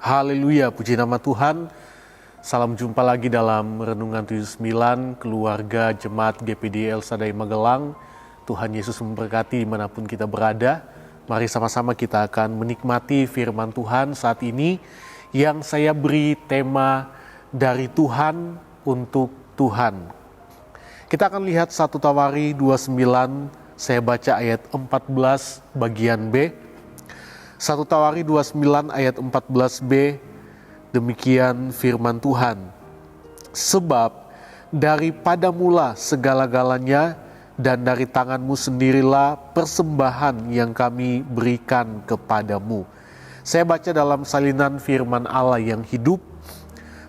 Haleluya, puji nama Tuhan. Salam jumpa lagi dalam Renungan 79 Keluarga Jemaat GPD El Shaddai Magelang. Tuhan Yesus memberkati dimanapun kita berada. Mari sama-sama kita akan menikmati firman Tuhan saat ini yang saya beri tema dari Tuhan untuk Tuhan. Kita akan lihat 1 Tawari 29, saya baca ayat 14 bagian B. 1 Tawari 29 ayat 14b, demikian firman Tuhan. Sebab daripada mula segala-galanya dan dari tanganmu sendirilah persembahan yang kami berikan kepadamu. Saya baca dalam salinan firman Allah yang hidup.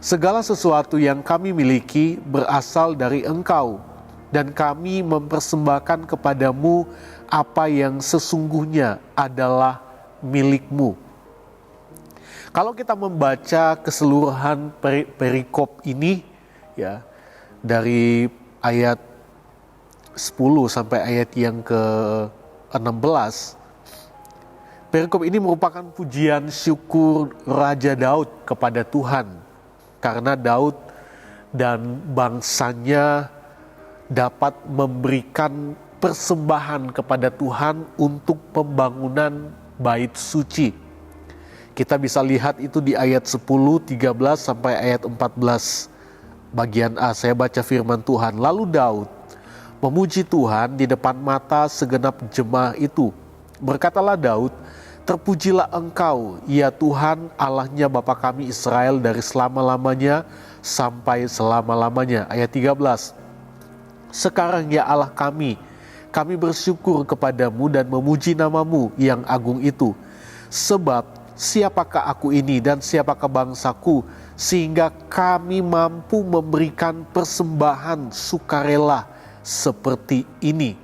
Segala sesuatu yang kami miliki berasal dari Engkau, dan kami mempersembahkan kepadamu apa yang sesungguhnya adalah milikmu. Kalau kita membaca keseluruhan perikop ini ya, dari ayat 10 sampai ayat yang ke-16, perikop ini merupakan pujian syukur Raja Daud kepada Tuhan karena Daud dan bangsanya dapat memberikan persembahan kepada Tuhan untuk pembangunan bait suci. Kita bisa lihat itu di ayat 10, 13 sampai ayat 14 bagian A. Saya baca firman Tuhan. Lalu Daud memuji Tuhan di depan mata segenap jemaah itu. Berkatalah Daud, terpujilah Engkau, ya Tuhan Allahnya Bapa kami Israel dari selama-lamanya sampai selama-lamanya. Ayat 13. Sekarang ya Allah kami bersyukur kepadamu dan memuji namamu yang agung itu. Sebab siapakah aku ini dan siapakah bangsaku, sehingga kami mampu memberikan persembahan sukarela seperti ini.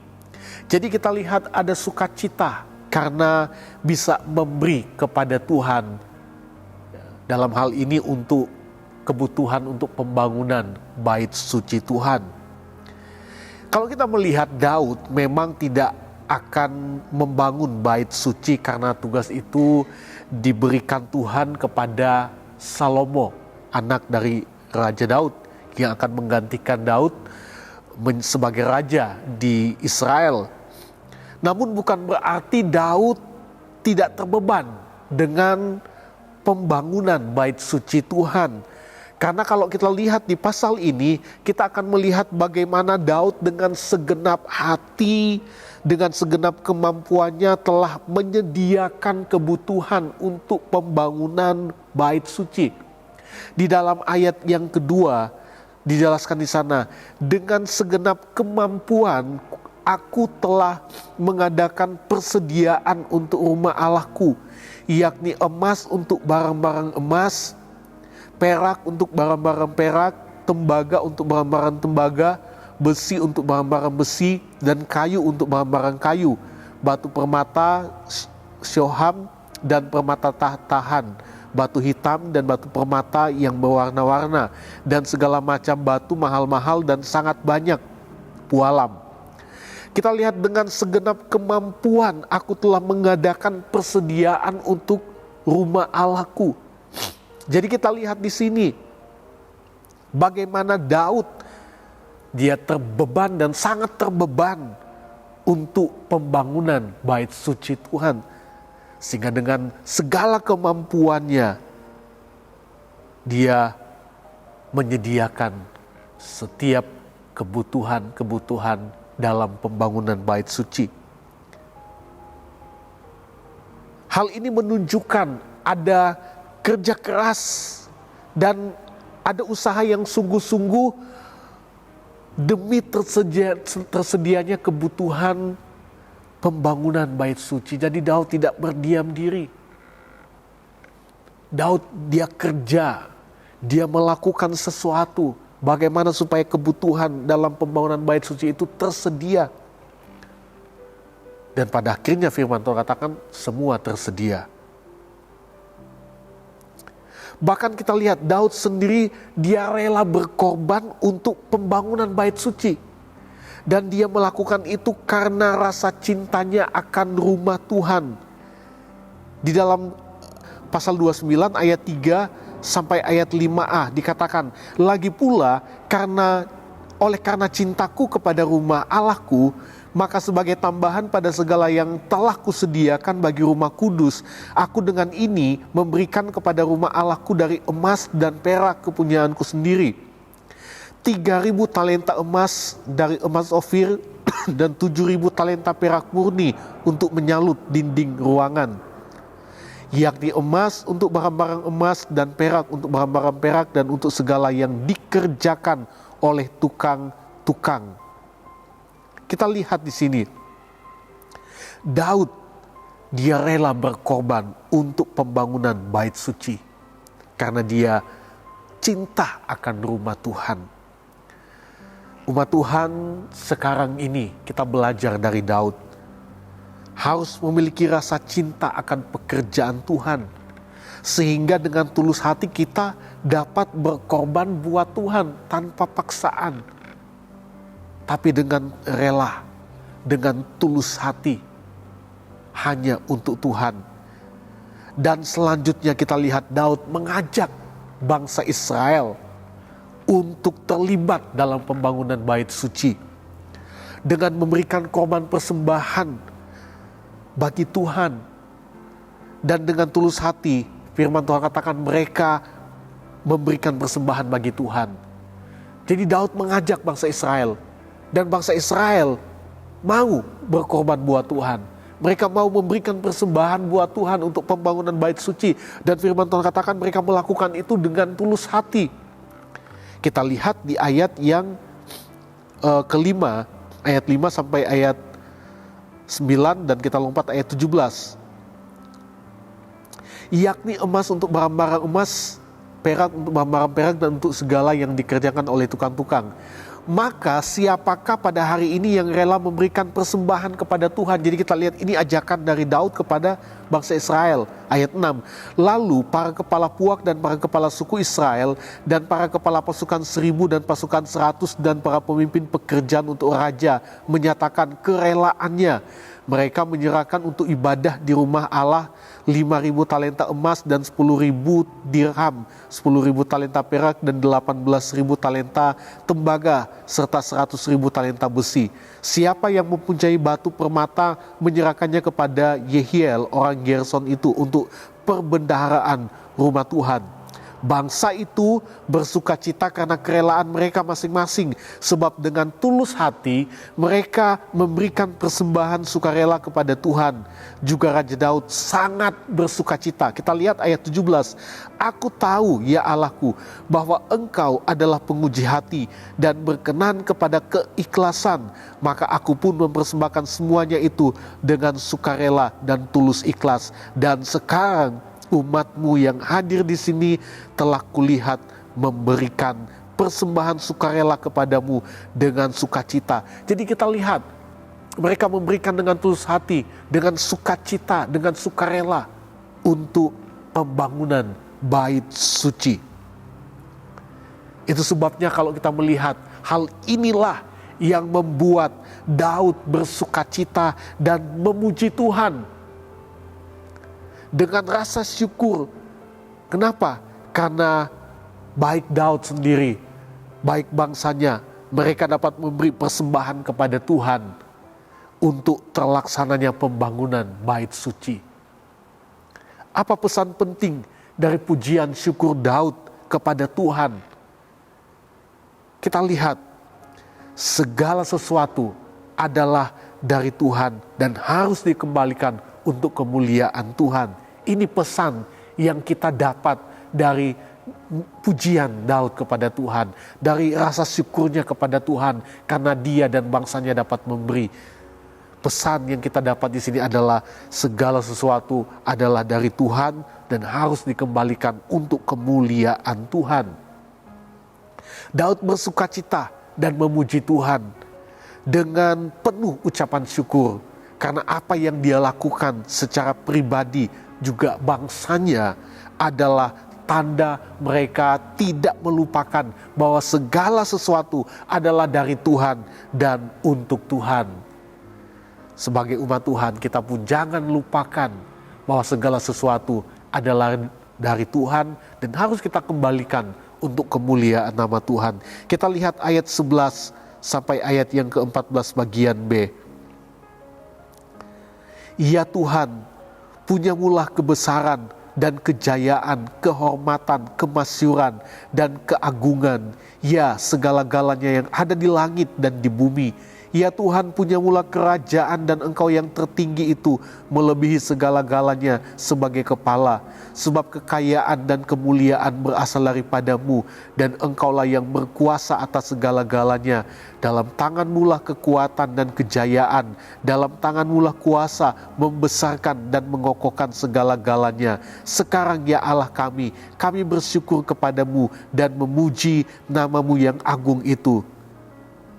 Jadi kita lihat ada sukacita karena bisa memberi kepada Tuhan. Dalam hal ini untuk kebutuhan untuk pembangunan bait suci Tuhan. Kalau kita melihat Daud memang tidak akan membangun bait suci karena tugas itu diberikan Tuhan kepada Salomo, anak dari Raja Daud yang akan menggantikan Daud sebagai raja di Israel. Namun bukan berarti Daud tidak terbeban dengan pembangunan bait suci Tuhan. Karena kalau kita lihat di pasal ini, kita akan melihat bagaimana Daud dengan segenap hati, dengan segenap kemampuannya telah menyediakan kebutuhan untuk pembangunan bait suci. Di dalam ayat yang kedua, dijelaskan di sana, dengan segenap kemampuan aku telah mengadakan persediaan untuk rumah Allahku, yakni emas untuk barang-barang emas, perak untuk barang-barang perak, tembaga untuk barang-barang tembaga, besi untuk barang-barang besi, dan kayu untuk barang-barang kayu, batu permata, syoham, dan permata tahan, batu hitam dan batu permata yang berwarna-warna, dan segala macam batu mahal-mahal dan sangat banyak pualam. Kita lihat dengan segenap kemampuan aku telah mengadakan persediaan untuk rumah Allahku. Jadi kita lihat di sini bagaimana Daud dia terbeban dan sangat terbeban untuk pembangunan bait suci Tuhan. Sehingga dengan segala kemampuannya dia menyediakan setiap kebutuhan dalam pembangunan bait suci. Hal ini menunjukkan ada kerja keras dan ada usaha yang sungguh-sungguh demi tersedianya kebutuhan pembangunan bait suci. Jadi Daud tidak berdiam diri. Daud dia kerja, dia melakukan sesuatu bagaimana supaya kebutuhan dalam pembangunan bait suci itu tersedia. Dan pada akhirnya firman Tuhan katakan semua tersedia. Bahkan kita lihat Daud sendiri dia rela berkorban untuk pembangunan bait suci. Dan dia melakukan itu karena rasa cintanya akan rumah Tuhan. Di dalam pasal 29 ayat 3 sampai ayat 5a dikatakan, lagi pula oleh karena cintaku kepada rumah Allahku, maka sebagai tambahan pada segala yang telah kusediakan bagi rumah kudus, aku dengan ini memberikan kepada rumah Allahku dari emas dan perak kepunyaanku sendiri 3.000 talenta emas dari emas Ofir dan 7.000 talenta perak murni untuk menyalut dinding ruangan, yakni emas untuk barang-barang emas dan perak untuk barang-barang perak dan untuk segala yang dikerjakan oleh tukang-tukang. Kita lihat di sini, Daud dia rela berkorban untuk pembangunan bait suci karena dia cinta akan rumah Tuhan. Umat Tuhan sekarang ini kita belajar dari Daud harus memiliki rasa cinta akan pekerjaan Tuhan, sehingga dengan tulus hati kita dapat berkorban buat Tuhan tanpa paksaan, tapi dengan rela, dengan tulus hati, hanya untuk Tuhan. Dan selanjutnya kita lihat Daud mengajak bangsa Israel untuk terlibat dalam pembangunan bait suci dengan memberikan korban persembahan bagi Tuhan. Dan dengan tulus hati, firman Tuhan katakan mereka memberikan persembahan bagi Tuhan. Jadi Daud mengajak bangsa Israel, dan bangsa Israel mau berkorban buat Tuhan. Mereka mau memberikan persembahan buat Tuhan untuk pembangunan bait suci. Dan firman Tuhan katakan mereka melakukan itu dengan tulus hati. Kita lihat di ayat yang kelima, ayat 5 sampai ayat 9, dan kita lompat ayat 17. Yakni emas untuk barang-barang emas, perak untuk barang-barang perak, dan untuk segala yang dikerjakan oleh tukang-tukang. Maka siapakah pada hari ini yang rela memberikan persembahan kepada Tuhan? Jadi kita lihat ini ajakan dari Daud kepada bangsa Israel. Ayat 6. Lalu para kepala puak dan para kepala suku Israel dan para kepala pasukan 1.000 dan pasukan 100 dan para pemimpin pekerjaan untuk raja menyatakan kerelaannya. Mereka menyerahkan untuk ibadah di rumah Allah 5.000 talenta emas dan 10.000 dirham, 10.000 talenta perak dan 18.000 talenta tembaga serta 100.000 talenta besi. Siapa yang mempunyai batu permata menyerahkannya kepada Yehiel orang Gerson itu untuk perbendaharaan rumah Tuhan. Bangsa itu bersukacita karena kerelaan mereka masing-masing, sebab dengan tulus hati mereka memberikan persembahan sukarela kepada Tuhan. Juga Raja Daud sangat bersukacita. Kita lihat ayat 17. Aku tahu ya Allahku bahwa Engkau adalah penguji hati dan berkenan kepada keikhlasan, maka aku pun mempersembahkan semuanya itu dengan sukarela dan tulus ikhlas. Dan sekarang umat-Mu yang hadir di sini telah kulihat memberikan persembahan sukarela kepadamu dengan sukacita. Jadi kita lihat mereka memberikan dengan tulus hati, dengan sukacita, dengan sukarela untuk pembangunan bait suci. Itu sebabnya kalau kita melihat hal inilah yang membuat Daud bersukacita dan memuji Tuhan dengan rasa syukur. Kenapa? Karena baik Daud sendiri, baik bangsanya, mereka dapat memberi persembahan kepada Tuhan untuk terlaksananya pembangunan bait suci. Apa pesan penting dari pujian syukur Daud kepada Tuhan? Kita lihat, segala sesuatu adalah dari Tuhan dan harus dikembalikan untuk kemuliaan Tuhan. Ini pesan yang kita dapat dari pujian Daud kepada Tuhan, dari rasa syukurnya kepada Tuhan karena dia dan bangsanya dapat memberi. Pesan yang kita dapat di sini adalah segala sesuatu adalah dari Tuhan dan harus dikembalikan untuk kemuliaan Tuhan. Daud bersukacita dan memuji Tuhan dengan penuh ucapan syukur karena apa yang dia lakukan secara pribadi juga bangsanya adalah tanda mereka tidak melupakan bahwa segala sesuatu adalah dari Tuhan dan untuk Tuhan. Sebagai umat Tuhan, kita pun jangan lupakan bahwa segala sesuatu adalah dari Tuhan dan harus kita kembalikan untuk kemuliaan nama Tuhan. Kita lihat ayat 11 sampai ayat yang ke-14 bagian B. Ya Tuhan, punyamulah kebesaran dan kejayaan, kehormatan, kemasyuran, dan keagungan. Ya, segala-galanya yang ada di langit dan di bumi. Ya Tuhan, punyamulah kerajaan dan Engkau yang tertinggi itu melebihi segala-galanya sebagai kepala. Sebab kekayaan dan kemuliaan berasal daripadamu dan Engkaulah yang berkuasa atas segala-galanya. Dalam tangan-Mu lah kekuatan dan kejayaan. Dalam tangan-Mu lah kuasa membesarkan dan mengokohkan segala-galanya. Sekarang ya Allah kami bersyukur kepadamu dan memuji nama-Mu yang agung itu.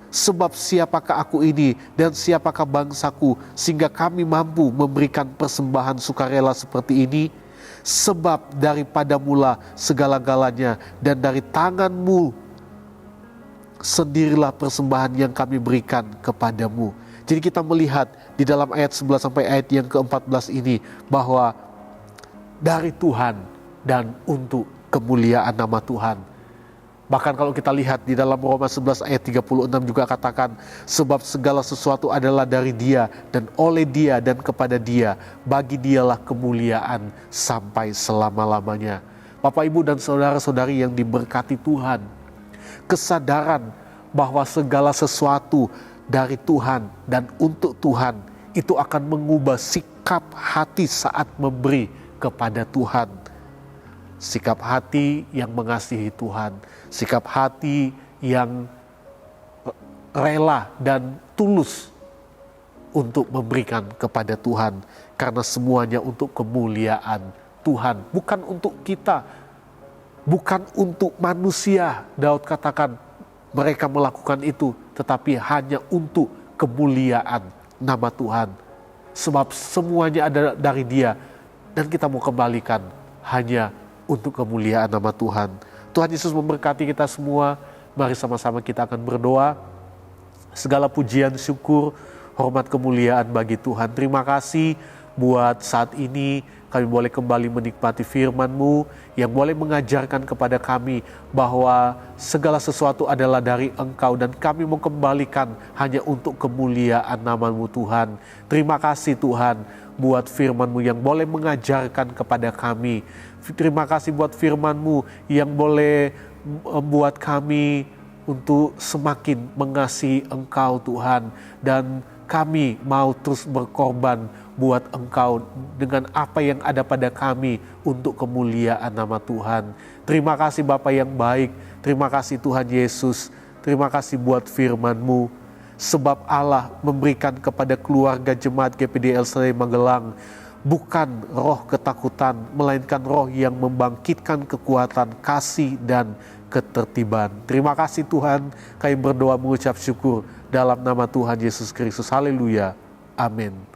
Sebab siapakah aku ini dan siapakah bangsaku sehingga kami mampu memberikan persembahan sukarela seperti ini? Sebab daripadamulah segala-galanya dan dari tangan-Mu sendirilah persembahan yang kami berikan kepadamu. Jadi kita melihat di dalam ayat 11 sampai ayat yang ke-14 ini bahwa dari Tuhan dan untuk kemuliaan nama Tuhan. Bahkan kalau kita lihat di dalam Roma 11 ayat 36 juga katakan, sebab segala sesuatu adalah dari Dia dan oleh Dia dan kepada Dia, bagi Dialah kemuliaan sampai selama-lamanya. Bapak, Ibu, dan saudara-saudari yang diberkati Tuhan, kesadaran bahwa segala sesuatu dari Tuhan dan untuk Tuhan itu akan mengubah sikap hati saat memberi kepada Tuhan. Sikap hati yang mengasihi Tuhan, sikap hati yang rela dan tulus untuk memberikan kepada Tuhan, karena semuanya untuk kemuliaan Tuhan, bukan untuk kita, bukan untuk manusia. Daud katakan mereka melakukan itu, tetapi hanya untuk kemuliaan nama Tuhan, sebab semuanya ada dari Dia dan kita mau kembalikan hanya untuk kemuliaan nama Tuhan. Tuhan Yesus memberkati kita semua. Mari sama-sama kita akan berdoa. Segala pujian, syukur, hormat, kemuliaan bagi Tuhan. Terima kasih buat saat ini kami boleh kembali menikmati firman-Mu yang boleh mengajarkan kepada kami bahwa segala sesuatu adalah dari Engkau dan kami mau kembalikan hanya untuk kemuliaan nama-Mu Tuhan. Terima kasih Tuhan buat firman-Mu yang boleh mengajarkan kepada kami. Terima kasih buat firman-Mu yang boleh membuat kami untuk semakin mengasihi Engkau Tuhan. Dan kami mau terus berkorban buat Engkau dengan apa yang ada pada kami untuk kemuliaan nama Tuhan. Terima kasih Bapa yang baik. Terima kasih Tuhan Yesus. Terima kasih buat firman-Mu. Sebab Allah memberikan kepada keluarga jemaat GPD El Shaddai Magelang bukan roh ketakutan, melainkan roh yang membangkitkan kekuatan, kasih, dan ketertiban. Terima kasih Tuhan, kami berdoa mengucap syukur dalam nama Tuhan Yesus Kristus. Haleluya. Amin.